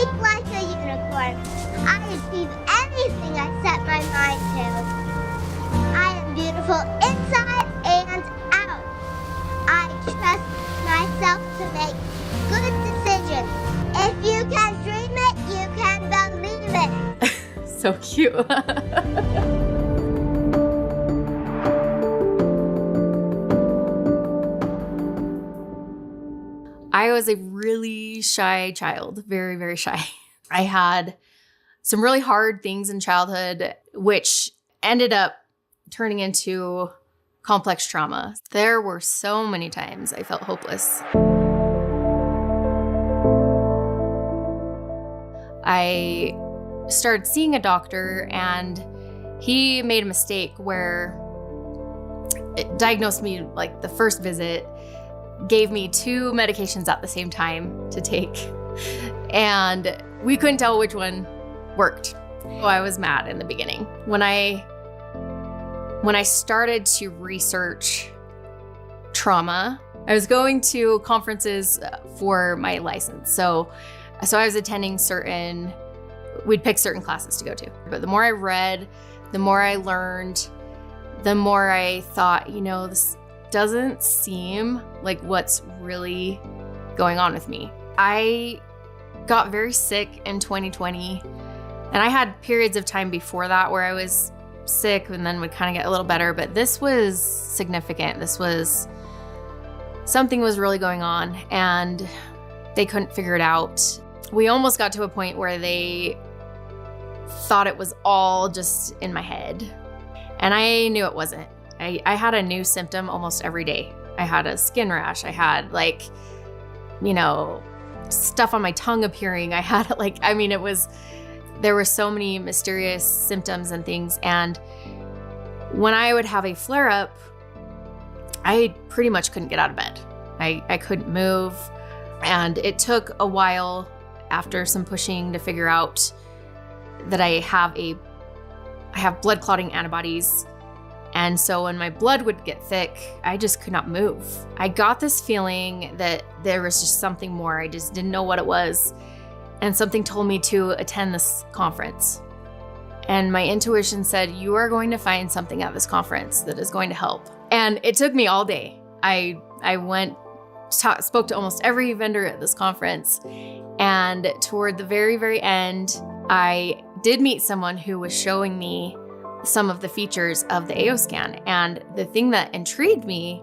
leap like a unicorn. I achieve anything I set my mind to. I am beautiful inside and out. I trust myself to make good decisions. If you can dream it, you can believe it. So cute. I was a really shy child, very, very shy. I had some really hard things in childhood, which ended up turning into complex trauma. There were so many times I felt hopeless. I started seeing a doctor, and he made a mistake where it diagnosed me like the first visit, gave me 2 medications at the same time to take, and we couldn't tell which one worked. So I was mad in the beginning. When I started to research trauma, I was going to conferences for my license. So I was attending we'd pick certain classes to go to. But the more I read, the more I learned, the more I thought, this doesn't seem like what's really going on with me. I got very sick in 2020, and I had periods of time before that where I was sick and then would kind of get a little better, but this was significant. Something was really going on, and they couldn't figure it out. We almost got to a point where they thought it was all just in my head, and I knew it wasn't. I had a new symptom almost every day. I had a skin rash. I had stuff on my tongue appearing. I had there were so many mysterious symptoms and things. And when I would have a flare up, I pretty much couldn't get out of bed. I couldn't move. And it took a while after some pushing to figure out that I have blood clotting antibodies. And so when my blood would get thick, I just could not move. I got this feeling that there was just something more. I just didn't know what it was. And something told me to attend this conference. And my intuition said, you are going to find something at this conference that is going to help. And it took me all day. I spoke to almost every vendor at this conference. And toward the very, very end, I did meet someone who was showing me some of the features of the AO scan. And the thing that intrigued me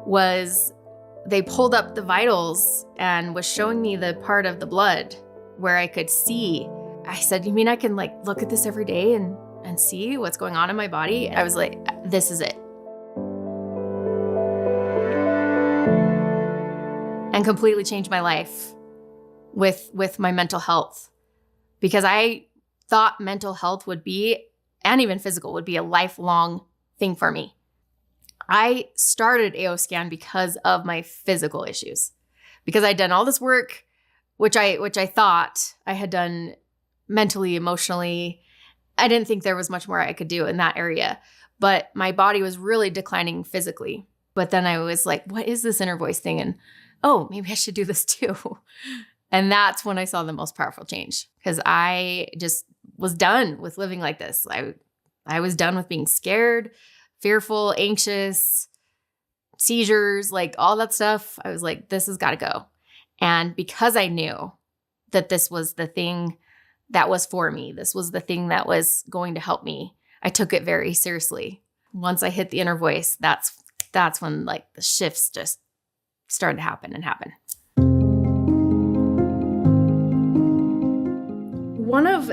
was they pulled up the vitals and was showing me the part of the blood where I could see. I said, you mean I can look at this every day and see what's going on in my body? I was like, this is it. And completely changed my life with my mental health, because I thought mental health would be, and even physical, would be a lifelong thing for me. I started AO Scan because of my physical issues, because I'd done all this work, which I thought I had done mentally, emotionally. I didn't think there was much more I could do in that area, but my body was really declining physically. But then I was like, what is this inner voice thing? And oh, maybe I should do this too. And that's when I saw the most powerful change, because I just was done with living like this. I was done with being scared, fearful, anxious, seizures, all that stuff. I was like, this has got to go. And because I knew that this was the thing that was for me, this was the thing that was going to help me, I took it very seriously. Once I hit the inner voice, that's when the shifts just started to happen. One of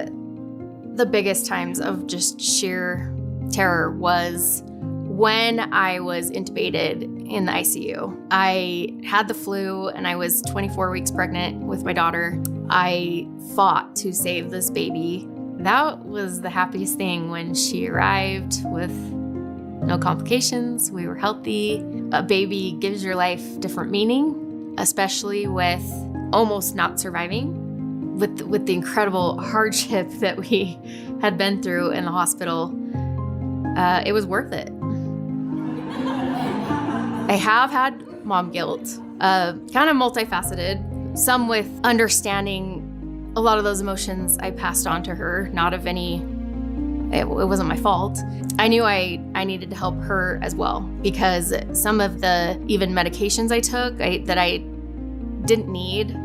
the biggest times of just sheer terror was when I was intubated in the ICU. I had the flu and I was 24 weeks pregnant with my daughter. I fought to save this baby. That was the happiest thing when she arrived with no complications. We were healthy. A baby gives your life different meaning, especially with almost not surviving. With the incredible hardship that we had been through in the hospital, it was worth it. I have had mom guilt, kind of multifaceted, some with understanding a lot of those emotions I passed on to her, not of any, it wasn't my fault. I knew I needed to help her as well, because some of the even medications I took that I didn't need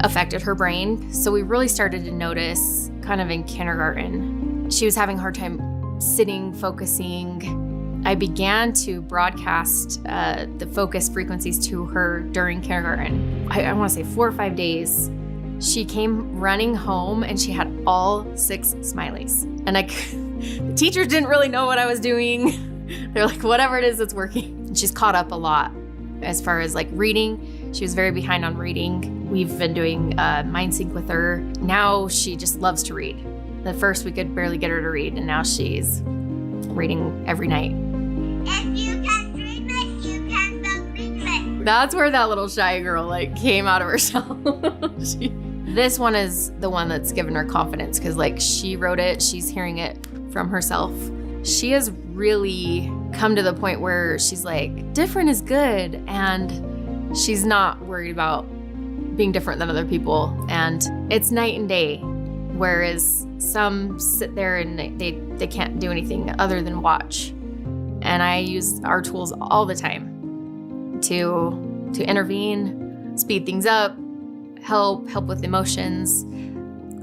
affected her brain. So we really started to notice kind of in kindergarten. She was having a hard time sitting, focusing. I began to broadcast the focus frequencies to her during kindergarten. I want to say 4 or 5 days. She came running home and she had all 6 smileys. And the teachers didn't really know what I was doing. They're like, whatever it is, it's working. And she's caught up a lot as far as like reading. She was very behind on reading. We've been doing mind sync with her. Now she just loves to read. At first we could barely get her to read, and now she's reading every night. If you can dream it, you can believe it. That's where that little shy girl like came out of herself. This one is the one that's given her confidence, because like she wrote it, she's hearing it from herself. She has really come to the point where she's like, different is good, and she's not worried about being different than other people. And it's night and day, whereas some sit there and they can't do anything other than watch. And I use our tools all the time to intervene, speed things up, help with emotions.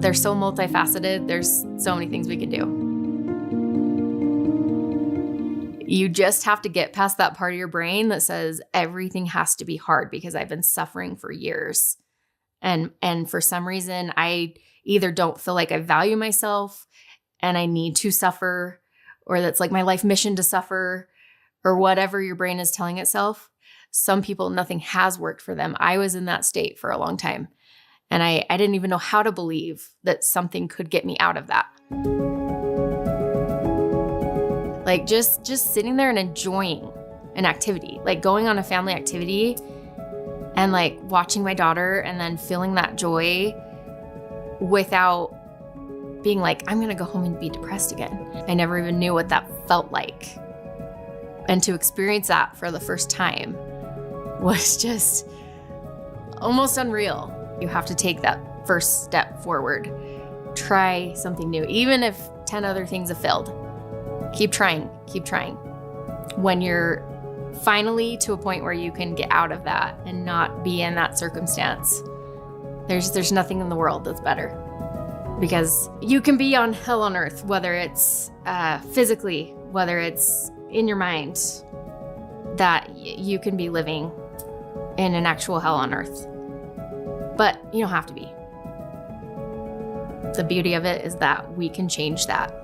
They're so multifaceted. There's so many things we can do. You just have to get past that part of your brain that says everything has to be hard because I've been suffering for years. And for some reason, I either don't feel like I value myself and I need to suffer, or that's like my life mission to suffer, or whatever your brain is telling itself. Some people, nothing has worked for them. I was in that state for a long time, and I didn't even know how to believe that something could get me out of that. Like just sitting there and enjoying an activity, like going on a family activity and like watching my daughter and then feeling that joy without being like, I'm going to go home and be depressed again. I never even knew what that felt like. And to experience that for the first time was just almost unreal. You have to take that first step forward. Try something new. Even if 10 other things have failed, keep trying. When you're finally to a point where you can get out of that and not be in that circumstance, there's nothing in the world that's better. Because you can be on hell on earth, whether it's physically, whether it's in your mind, that you can be living in an actual hell on earth. But you don't have to be. The beauty of it is that we can change that.